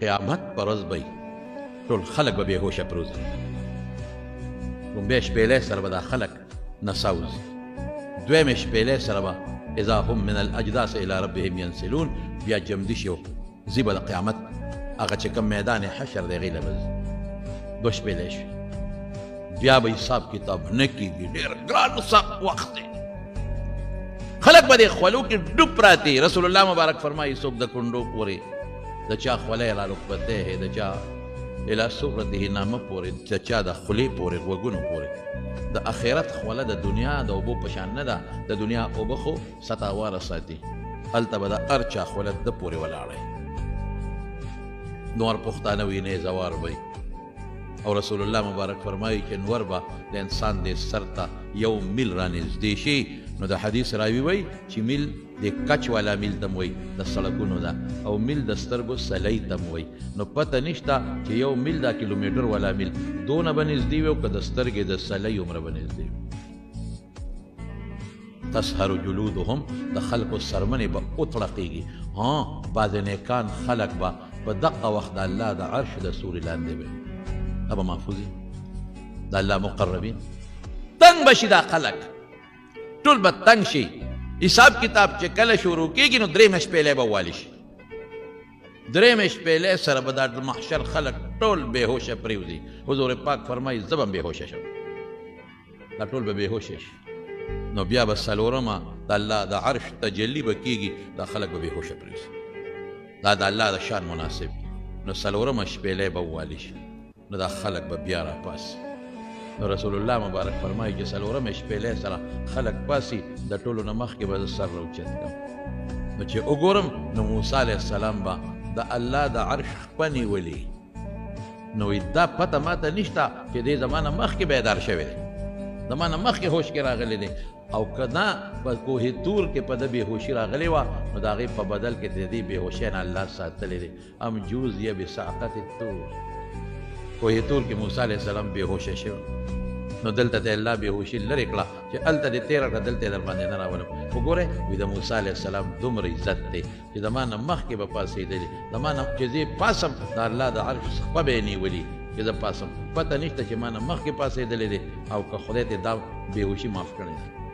قیامت پر ورځ به ټول خلک به بېهوشه پروزي لومبۍ شپېلۍ سره به دا خلک نڅا وځي دویمې شپېلۍ سره به اذا هم من الاجداث الى ربهم ينسلون بیا جمدي شي ځي به د قیامت هغه چې کوم میدان حشر دی هغې له به ځي دوه شپېلۍ شوې بیا به حساب کتاب نه کېږي ډېر ګران وخت دی خلک به دې خولو کې ډوب پراته رسول الله مبارک فرمایي څوک د کونډو پورې د چا خولی الی رکبتیه د چا الی سرته نامه پورې د چا د خولې پورې غوږونو پورې د آخرت خوله د دنیا د اوبو په شان نه ده د دنیا اوبه خو ستاواره ساتي هلته به د هر چا خوله ده پورې ولاړی نور پښتانه وینې زوار وی او رسول الله مبارک فرمایي چې نور به د انسان د سر ته یو میل رانږدې شي نو د حدیث راوي وی چې میل د کچ والا میل تم وی د سړکونو ده او میل د سترګو سلی تم وی نو پته نشته چې یو میل دا کیلومیټر والا میل دونه به نږدې وي او که د سترګې د سلی عمره به نږدې وي تسهر جلودهم د خلکو سرمنې به وتړقېږي ها بعضې نیکان خلک به په دقه وخت د الله د عرش د سوري لاندې وي دا به محفوظ د الله مقربین تنګ به شي دا خلک ټول به تنګ شي حساب کتاب چې کله شروع کېږي نو درېیمه شپېلۍ به والي شي درېیمه شپېلۍ سره به دا محشر خلک ټول بېهوشه پرېوځي حضور پاک فرمایي زه به هم بېهوشه شم دا ټول به بېهوشه شي نو بیا به څلورمه د الله د عرش تجلي به کېږي دا خلک به بېهوشه پرېوځي دا د الله د شان مناسب نو څلورمه شپېلۍ به ووالي شي نو دا خلک به بیا راپاسي نو رسول الله مبارک فرمایي چې څلورمه شپېلۍ سره خلک پاسي د ټولو نه مخکې به زه سر راوچت کړم نو چې وګورم نو موسی علیه السلام به د الله د عرش خپه نیولي نو دا پته ماته نشته چې دې زما نه مخکې بیدار شوی دی زما نه مخکې هوش کې راغلی دی او که نه په کوه تور کې په ده بېهوشي راغلې وه نو د هغې په بدل کې د دې بېهوشۍ نه الله ساتلی دی ام جوزیه بساقط الطور کوه تور کې موسی علیه السلام بېهوشه شوی نو دلته ته الله بېهوشي لرې کړه چې هلته دې تېره کړه دلته یې در باندې نه راولم وګورئ وایي د موسی علیه السلام دومره عزت دی چې زما نه مخکې به پاڅېدلي زما نه چې زه پاسم د الله د عرش خپه به یې نیولي چې زه پاسم پته نشته چې ما نه مخکې پاڅېدلی دی او که خدای ته دا بېهوشي معاف کړی دی